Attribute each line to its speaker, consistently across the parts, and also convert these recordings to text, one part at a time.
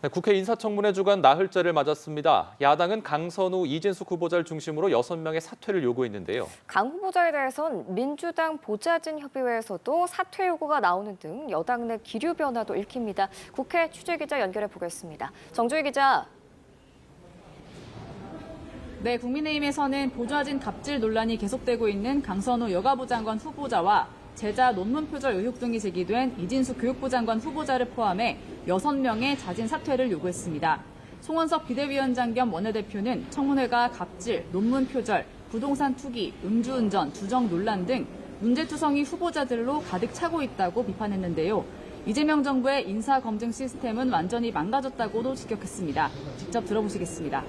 Speaker 1: 네, 국회 인사청문회 주간 나흘째를 맞았습니다. 야당은 강선우, 이진숙 후보자를 중심으로 6명의 사퇴를 요구했는데요.
Speaker 2: 강 후보자에 대해선 민주당 보좌진 협의회에서도 사퇴 요구가 나오는 등 여당 내 기류 변화도 읽힙니다. 국회 취재기자 연결해 보겠습니다. 정주희 기자.
Speaker 3: 네, 국민의힘에서는 보좌진 갑질 논란이 계속되고 있는 강선우 여가부 장관 후보자와 제자 논문 표절 의혹 등이 제기된 이진숙 교육부 장관 후보자를 포함해 6명의 자진 사퇴를 요구했습니다. 송원석 비대위원장 겸 원내대표는 청문회가 갑질, 논문 표절, 부동산 투기, 음주운전, 주정 논란 등 문제투성이 후보자들로 가득 차고 있다고 비판했는데요. 이재명 정부의 인사검증 시스템은 완전히 망가졌다고도 직격했습니다. 직접 들어보시겠습니다.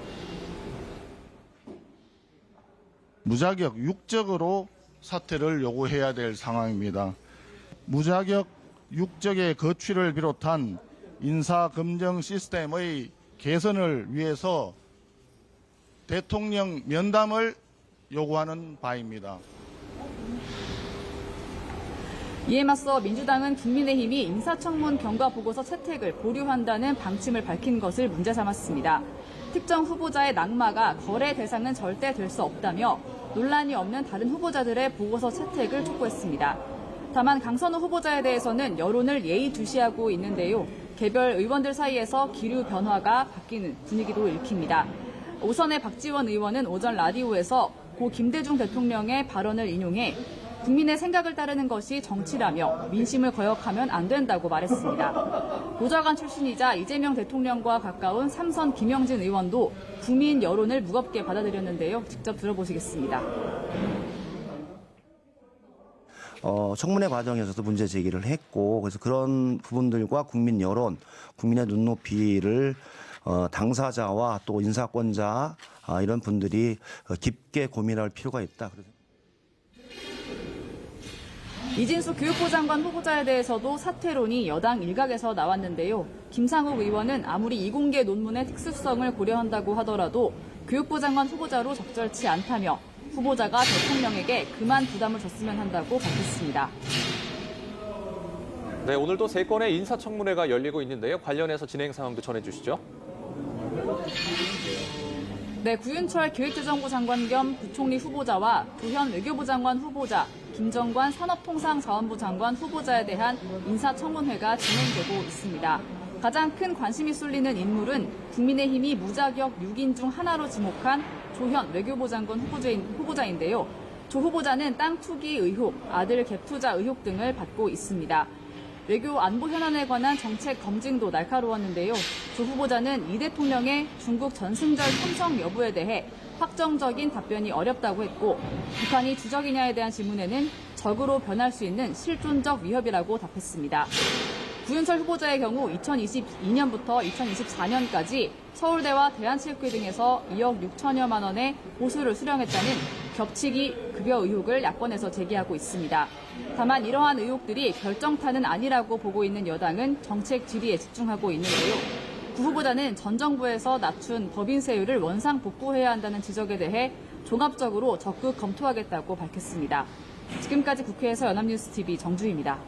Speaker 4: 무자격 육적으로 사퇴를 요구해야 될 상황입니다. 무자격 육적의 거취를 비롯한 인사검증 시스템의 개선을 위해서 대통령 면담을 요구하는 바입니다.
Speaker 3: 이에 맞서 민주당은 국민의힘이 인사청문 경과보고서 채택을 보류한다는 방침을 밝힌 것을 문제 삼았습니다. 특정 후보자의 낙마가 거래 대상은 절대 될 수 없다며 논란이 없는 다른 후보자들의 보고서 채택을 촉구했습니다. 다만 강선우 후보자에 대해서는 여론을 예의주시하고 있는데요. 개별 의원들 사이에서 기류 변화가 바뀌는 분위기도 읽힙니다. 오선의 박지원 의원은 오전 라디오에서 고 김대중 대통령의 발언을 인용해 국민의 생각을 따르는 것이 정치라며 민심을 거역하면 안 된다고 말했습니다. 보좌관 출신이자 이재명 대통령과 가까운 삼선 김영진 의원도 국민 여론을 무겁게 받아들였는데요. 직접 들어보시겠습니다.
Speaker 5: 청문회 과정에서도 문제 제기를 했고 그래서 그런 부분들과 국민 여론, 국민의 눈높이를 당사자와 또 인사권자 이런 분들이 깊게 고민할 필요가 있다.
Speaker 3: 이진숙 교육부 장관 후보자에 대해서도 사퇴론이 여당 일각에서 나왔는데요. 김상욱 의원은 아무리 이공계 논문의 특수성을 고려한다고 하더라도 교육부 장관 후보자로 적절치 않다며 후보자가 대통령에게 그만 부담을 줬으면 한다고 밝혔습니다.
Speaker 1: 네, 오늘도 3건의 인사청문회가 열리고 있는데요. 관련해서 진행 상황도 전해주시죠.
Speaker 3: 네, 구윤철 기획재정부 장관 겸 부총리 후보자와 조현 외교부 장관 후보자, 김정관 산업통상자원부 장관 후보자에 대한 인사청문회가 진행되고 있습니다. 가장 큰 관심이 쏠리는 인물은 국민의힘이 무자격 6인 중 하나로 지목한 조현 외교부 장관 후보자인데요. 조 후보자는 땅 투기 의혹, 아들 갭 투자 의혹 등을 받고 있습니다. 외교 안보 현안에 관한 정책 검증도 날카로웠는데요. 조 후보자는 이 대통령의 중국 전승절 참석 여부에 대해 확정적인 답변이 어렵다고 했고 북한이 주적이냐에 대한 질문에는 적으로 변할 수 있는 실존적 위협이라고 답했습니다. 구윤철 후보자의 경우 2022년부터 2024년까지 서울대와 대한체육회 등에서 2억 6천여만 원의 보수를 수령했다는 겹치기 급여 의혹을 야권에서 제기하고 있습니다. 다만 이러한 의혹들이 결정타는 아니라고 보고 있는 여당은 정책 질의에 집중하고 있는데요. 구 후보자는 전 정부에서 낮춘 법인세율을 원상 복구해야 한다는 지적에 대해 종합적으로 적극 검토하겠다고 밝혔습니다. 지금까지 국회에서 연합뉴스TV 정주희입니다.